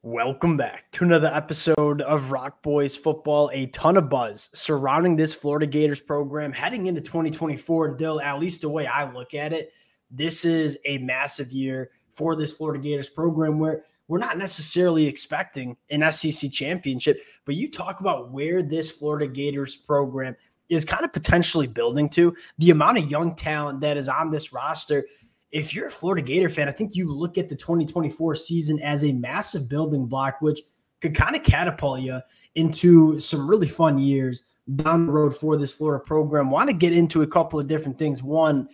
Welcome back to another episode of Rock Boys Football. A ton of buzz surrounding this Florida Gators program heading into 2024. And Dill, at least the way I look at it, this is a massive year for this Florida Gators program where we're not necessarily expecting an SEC championship, but you talk about where this Florida Gators program is kind of potentially building to, the amount of young talent that is on this roster. If you're a Florida Gator fan, I think you look at the 2024 season as a massive building block, which could kind of catapult you into some really fun years down the road for this Florida program. Want to get into a couple of different things. One,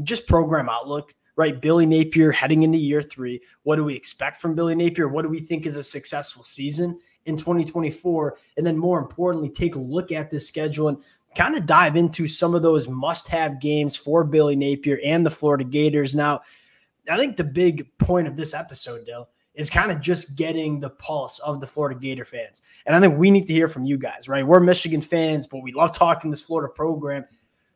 just program outlook, right? Billy Napier heading into year 3. What do we expect from Billy Napier? What do we think is a successful season in 2024? And then more importantly, take a look at this schedule and kind of dive into some of those must-have games for Billy Napier and the Florida Gators. Now, I think the big point of this episode, Dill, is kind of just getting the pulse of the Florida Gator fans. And I think we need to hear from you guys, right? We're Michigan fans, but we love talking this Florida program.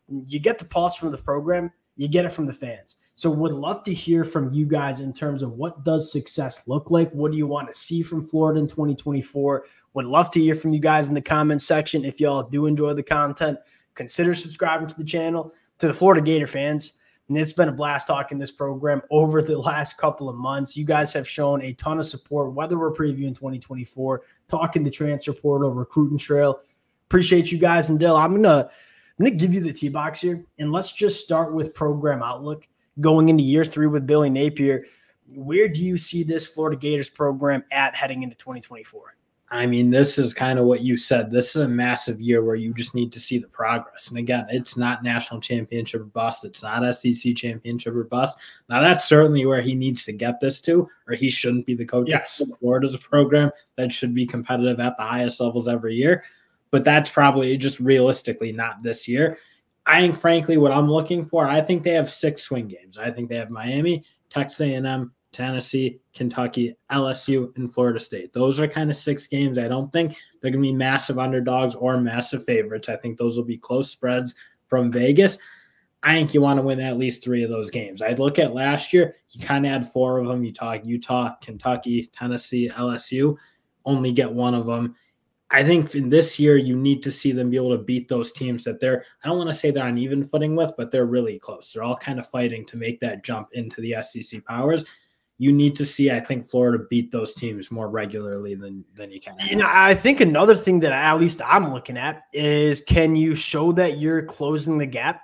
You get the pulse from the program, you get it from the fans. So would love to hear from you guys in terms of what does success look like? What do you want to see from Florida in 2024? Would love to hear from you guys in the comments section. If y'all do enjoy the content, consider subscribing to the channel. To the Florida Gator fans, and it's been a blast talking this program over the last couple of months. You guys have shown a ton of support, whether we're previewing 2024, talking the transfer portal, recruiting trail. Appreciate you guys. And Dill, I'm gonna give you the tee box here, and let's just start with program outlook going into year 3 with Billy Napier. Where do you see this Florida Gators program at heading into 2024? I mean, this is kind of what you said. This is a massive year where you just need to see the progress. And again, it's not national championship or bust. It's not SEC championship or bust. Now, that's certainly where he needs to get this to, or he shouldn't be the coach of Florida's program that should be competitive at the highest levels every year. But that's probably just realistically not this year. I think, frankly, what I'm looking for, I think they have 6 swing games. I think they have Miami, Texas A&M, Tennessee, Kentucky, LSU, and Florida State. Those are kind of 6 games. I don't think they're going to be massive underdogs or massive favorites. I think those will be close spreads from Vegas. I think you want to win at least 3 of those games. I'd look at last year, you kind of had 4 of them. You talk Utah, Kentucky, Tennessee, LSU, only get 1 of them. I think in this year, you need to see them be able to beat those teams that they're, I don't want to say they're on even footing with, but they're really close. They're all kind of fighting to make that jump into the SEC powers. You need to see, I think, Florida beat those teams more regularly than you can. You know, I think another thing that at least I'm looking at is, can you show that you're closing the gap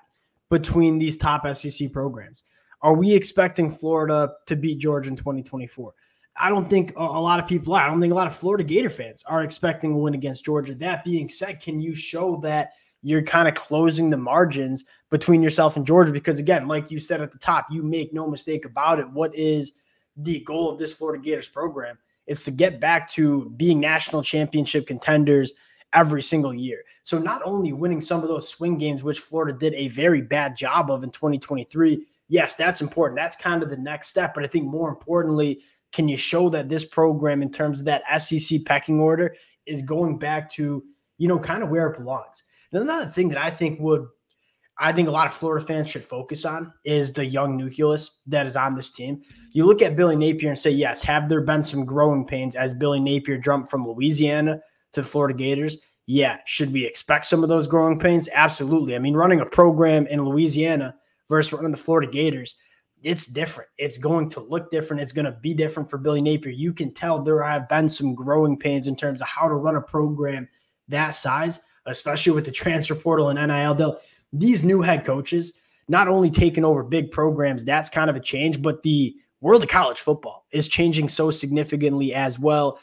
between these top SEC programs? Are we expecting Florida to beat Georgia in 2024? I don't think a lot of people are. I don't think a lot of Florida Gator fans are expecting a win against Georgia. That being said, can you show that you're kind of closing the margins between yourself and Georgia? Because, again, like you said at the top, you make no mistake about it. What is the goal of this Florida Gators program? It's to get back to being national championship contenders every single year. So not only winning some of those swing games, which Florida did a very bad job of in 2023, yes, that's important. That's kind of the next step. But I think more importantly, can you show that this program, in terms of that SEC pecking order, is going back to, you know, kind of where it belongs? And another thing that I think a lot of Florida fans should focus on is the young nucleus that is on this team. You look at Billy Napier and say, yes, have there been some growing pains as Billy Napier jumped from Louisiana to the Florida Gators? Yeah. Should we expect some of those growing pains? Absolutely. I mean, running a program in Louisiana versus running the Florida Gators, it's different. It's going to look different. It's going to be different for Billy Napier. You can tell there have been some growing pains in terms of how to run a program that size, especially with the transfer portal and NIL. These new head coaches, not only taking over big programs, that's kind of a change, but the world of college football is changing so significantly as well.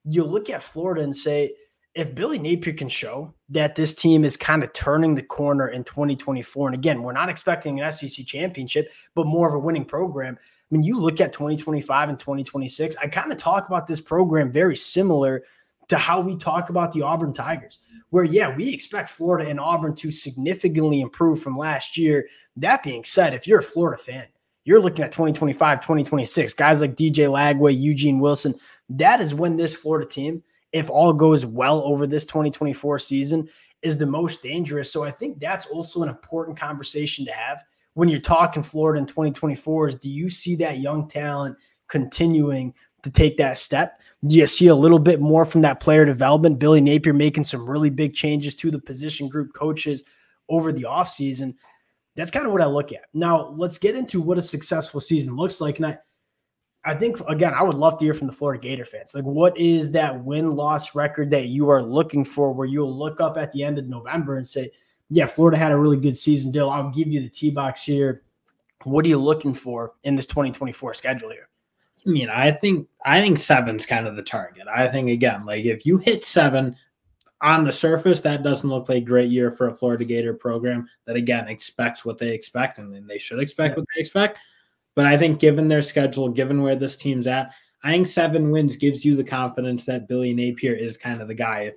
You look at Florida and say, if Billy Napier can show that this team is kind of turning the corner in 2024, and again, we're not expecting an SEC championship, but more of a winning program. I mean, you look at 2025 and 2026, I kind of talk about this program very similar to how we talk about the Auburn Tigers, where, yeah, we expect Florida and Auburn to significantly improve from last year. That being said, if you're a Florida fan, you're looking at 2025, 2026, guys like DJ Lagway, Eugene Wilson. That is when this Florida team, if all goes well over this 2024 season, is the most dangerous. So I think that's also an important conversation to have when you're talking Florida in 2024 is, do you see that young talent continuing to take that step? Do you see a little bit more from that player development? Billy Napier making some really big changes to the position group coaches over the offseason. That's kind of what I look at. Now, let's get into what a successful season looks like. And I think, again, I would love to hear from the Florida Gator fans. Like, what is that win-loss record that you are looking for where you'll look up at the end of November and say, yeah, Florida had a really good season. Dill, I'll give you the T-box here. What are you looking for in this 2024 schedule here? I mean, I think 7's kind of the target. I think, again, like if you hit 7 on the surface, that doesn't look like a great year for a Florida Gator program that, again, expects what they expect, and they should expect what they expect. But I think given their schedule, given where this team's at, I think 7 wins gives you the confidence that Billy Napier is kind of the guy.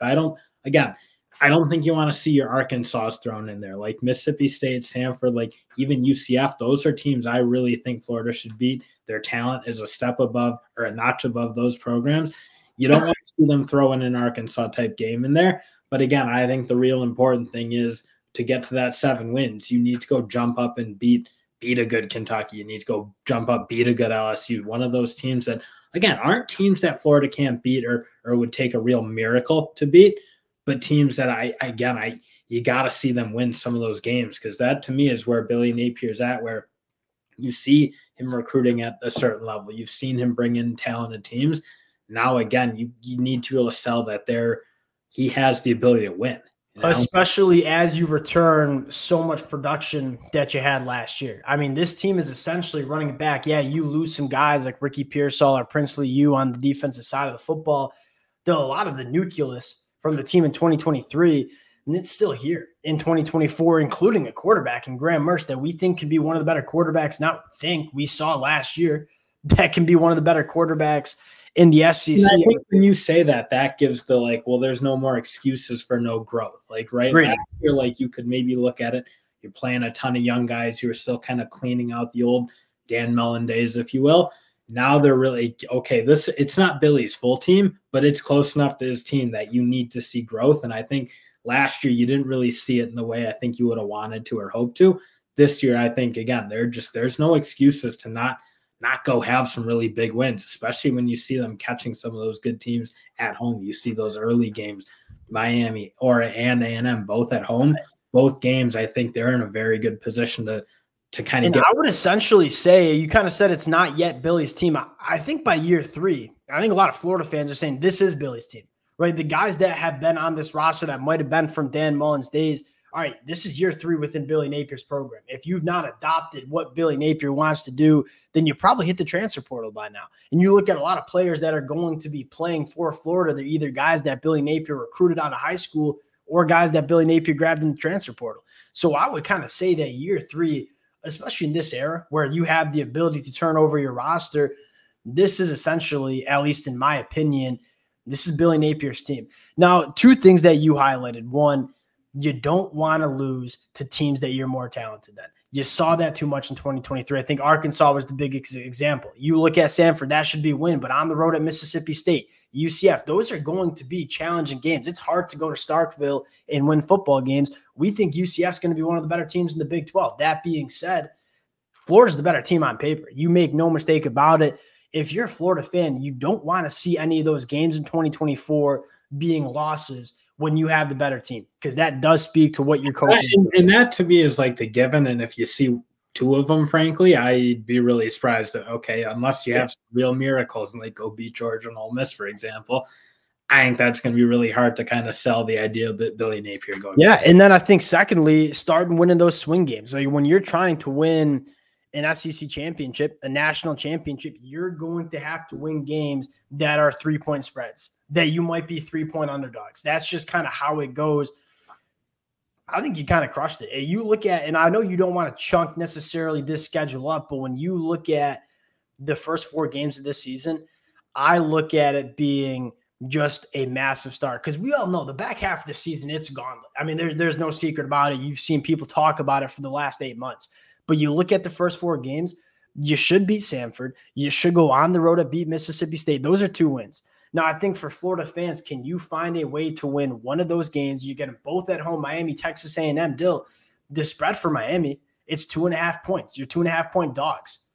I don't think you want to see your Arkansas thrown in there. Like Mississippi State, Stanford, like even UCF, those are teams I really think Florida should beat. Their talent is a step above or a notch above those programs. You don't want to see them throw in an Arkansas type game in there. But again, I think the real important thing is to get to that 7 wins, you need to go jump up and beat a good Kentucky. You need to go jump up, beat a good LSU. One of those teams that, again, aren't teams that Florida can't beat or would take a real miracle to beat, but teams that you got to see them win some of those games, because that to me is where Billy Napier's at, where you see him recruiting at a certain level. You've seen him bring in talented teams. Now, again, you need to be able to sell that he has the ability to win. Especially as you return so much production that you had last year. I mean, this team is essentially running it back. Yeah, you lose some guys like Ricky Pearsall or Princely U on the defensive side of the football. Though a lot of the nucleus from the team in 2023, and it's still here in 2024, including a quarterback in Graham Mertz that we think can be one of the better quarterbacks. We saw last year that can be one of the better quarterbacks in the SEC. And I think when you say that gives the there's no more excuses for no growth. Like, right? Really? Last year, like you could maybe look at it. You're playing a ton of young guys who are still kind of cleaning out the old Dan Mullen days, if you will. Now they're really okay. It's not Billy's full team, but it's close enough to his team that you need to see growth. And I think last year you didn't really see it in the way I think you would have wanted to or hoped to. This year, I think again, there's no excuses to not go have some really big wins, especially when you see them catching some of those good teams at home. You see those early games, Miami and A&M both at home. Both games, I think they're in a very good position to kind of get. I would essentially say, you kind of said it's not yet Billy's team. I think by year 3, I think a lot of Florida fans are saying this is Billy's team, right? The guys that have been on this roster that might have been from Dan Mullen's days, all right, this is year 3 within Billy Napier's program. If you've not adopted what Billy Napier wants to do, then you probably hit the transfer portal by now. And you look at a lot of players that are going to be playing for Florida. They're either guys that Billy Napier recruited out of high school or guys that Billy Napier grabbed in the transfer portal. So I would kind of say that year 3, especially in this era where you have the ability to turn over your roster, this is essentially, at least in my opinion, this is Billy Napier's team. Now, 2 things that you highlighted. One, you don't want to lose to teams that you're more talented than. You saw that too much in 2023. I think Arkansas was the big example. You look at Stanford, that should be a win, but on the road at Mississippi State, UCF, those are going to be challenging games. It's hard to go to Starkville and win football games. We think UCF is going to be one of the better teams in the Big 12. That being said, Florida's the better team on paper. You make no mistake about it. If you're a Florida fan, you don't want to see any of those games in 2024 being losses when you have the better team, because that does speak to what your coach is doing. And that to me is like the given. And if you see 2 of them, frankly, I'd be really surprised that, okay, unless you have some real miracles and like go beat Georgia and Ole Miss, for example, I think that's going to be really hard to kind of sell the idea of Billy Napier going. Yeah. And then I think secondly, start winning those swing games. Like when you're trying to win an SEC championship, a national championship, you're going to have to win games that are 3-point spreads, that you might be 3-point underdogs. That's just kind of how it goes. I think you kind of crushed it. You look at, and I know you don't want to chunk necessarily this schedule up, but when you look at the first 4 games of this season, I look at it being just a massive start, because we all know the back half of the season, it's gauntlet. I mean, there's no secret about it. You've seen people talk about it for the last 8 months. But you look at the first 4 games, you should beat Stanford. You should go on the road to beat Mississippi State. Those are 2 wins. Now, I think for Florida fans, can you find a way to win one of those games? You get them both at home, Miami, Texas A&M. Dill, the spread for Miami, it's 2.5 points. You're 2.5-point dogs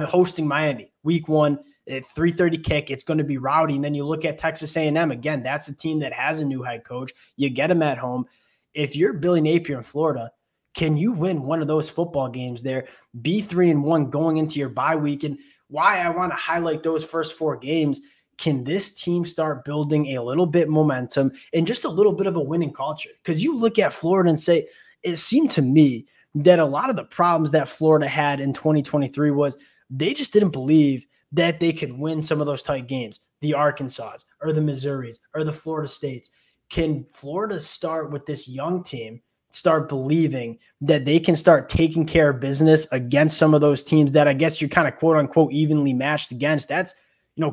hosting Miami. week 1 at 3:30 kick. It's going to be rowdy. And then you look at Texas A&M. Again, that's a team that has a new head coach. You get them at home. If you're Billy Napier in Florida, can you win one of those football games there? Be 3-1 going into your bye week. And why I want to highlight those first 4 games, can this team start building a little bit momentum and just a little bit of a winning culture? Because you look at Florida and say, it seemed to me that a lot of the problems that Florida had in 2023 was they just didn't believe that they could win some of those tight games, the Arkansas or the Missouris or the Florida States. Can Florida start with this young team, start believing that they can start taking care of business against some of those teams that I guess you're kind of quote unquote evenly matched against? That's,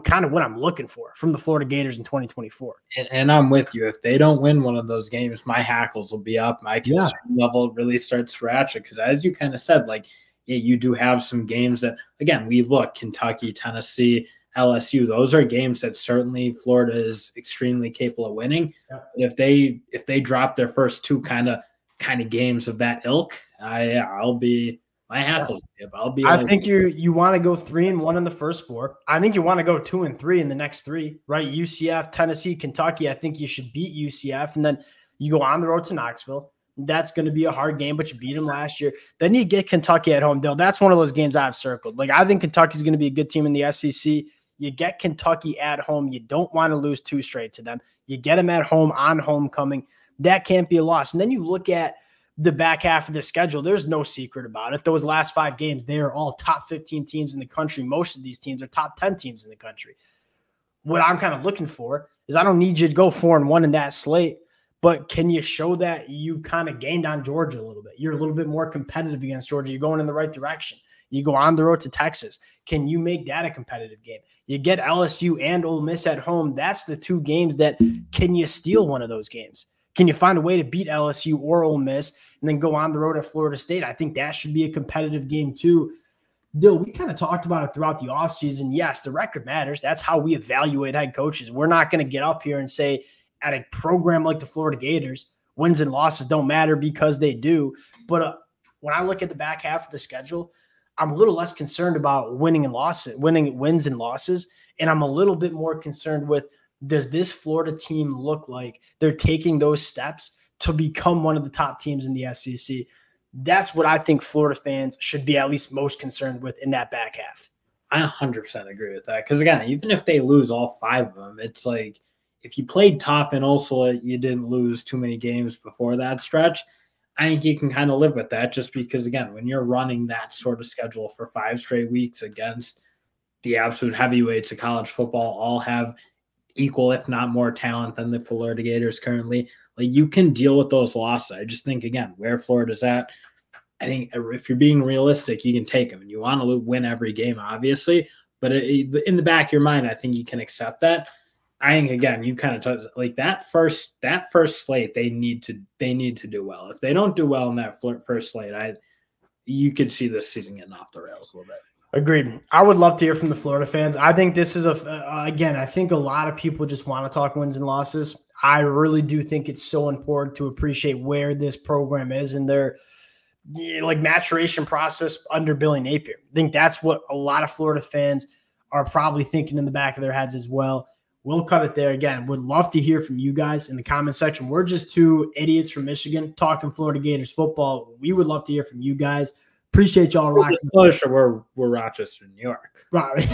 kind of what I'm looking for from the Florida Gators in 2024. And I'm with you. If they don't win one of those games, my hackles will be up. My concern level really starts to ratchet because, as you kind of said, you do have some games that, again, we look, Kentucky, Tennessee, LSU. Those are games that certainly Florida is extremely capable of winning. Yeah. But if they drop their first 2 kind of games of that ilk, I'll be. My hackles. I think you want to go 3-1 in the first 4. I think you want to go 2-3 in the next 3, right? UCF, Tennessee, Kentucky. I think you should beat UCF, and then you go on the road to Knoxville. That's going to be a hard game, but you beat them last year. Then you get Kentucky at home, Dale. That's one of those games I've circled. I think Kentucky's going to be a good team in the SEC. You get Kentucky at home. You don't want to lose 2 straight to them. You get them at home on homecoming. That can't be a loss. And then you look at the back half of the schedule. There's no secret about it. Those last 5 games, they are all top 15 teams in the country. Most of these teams are top 10 teams in the country. What I'm kind of looking for is I don't need you to go 4-1 in that slate, but can you show that you've kind of gained on Georgia a little bit? You're a little bit more competitive against Georgia. You're going in the right direction. You go on the road to Texas. Can you make that a competitive game? You get LSU and Ole Miss at home. That's the 2 games that can you steal one of those games? Can you find a way to beat LSU or Ole Miss and then go on the road at Florida State? I think that should be a competitive game too. Dill, we kind of talked about it throughout the offseason. Yes, the record matters. That's how we evaluate head coaches. We're not going to get up here and say at a program like the Florida Gators, wins and losses don't matter, because they do. But when I look at the back half of the schedule, I'm a little less concerned about winning wins and losses, and I'm a little bit more concerned with, does this Florida team look like they're taking those steps to become one of the top teams in the SEC? That's what I think Florida fans should be at least most concerned with in that back half. I 100% agree with that. Because, again, even if they lose all 5 of them, it's like if you played tough and also you didn't lose too many games before that stretch, I think you can kind of live with that, just because, again, when you're running that sort of schedule for 5 straight weeks against the absolute heavyweights of college football, all have equal, if not more, talent than the Florida Gators currently. You can deal with those losses. I just think, again, where Florida's at, I think if you're being realistic, you can take them. And you want to win every game, obviously. But in the back of your mind, I think you can accept that. I think, again, you kind of touched that first slate. They need to do well. If they don't do well in that first slate, you could see this season getting off the rails a little bit. Agreed. I would love to hear from the Florida fans. I think this is again, I think a lot of people just want to talk wins and losses. I really do think it's so important to appreciate where this program is in their maturation process under Billy Napier. I think that's what a lot of Florida fans are probably thinking in the back of their heads as well. We'll cut it there. Again, would love to hear from you guys in the comment section. We're just 2 idiots from Michigan talking Florida Gators football. We would love to hear from you guys. Appreciate y'all rocking. We're Rochester, New York. Right.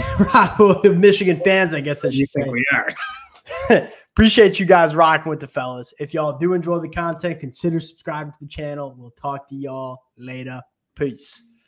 Michigan fans, I guess I should say. We are. Appreciate you guys rocking with the fellas. If y'all do enjoy the content, consider subscribing to the channel. We'll talk to y'all later. Peace.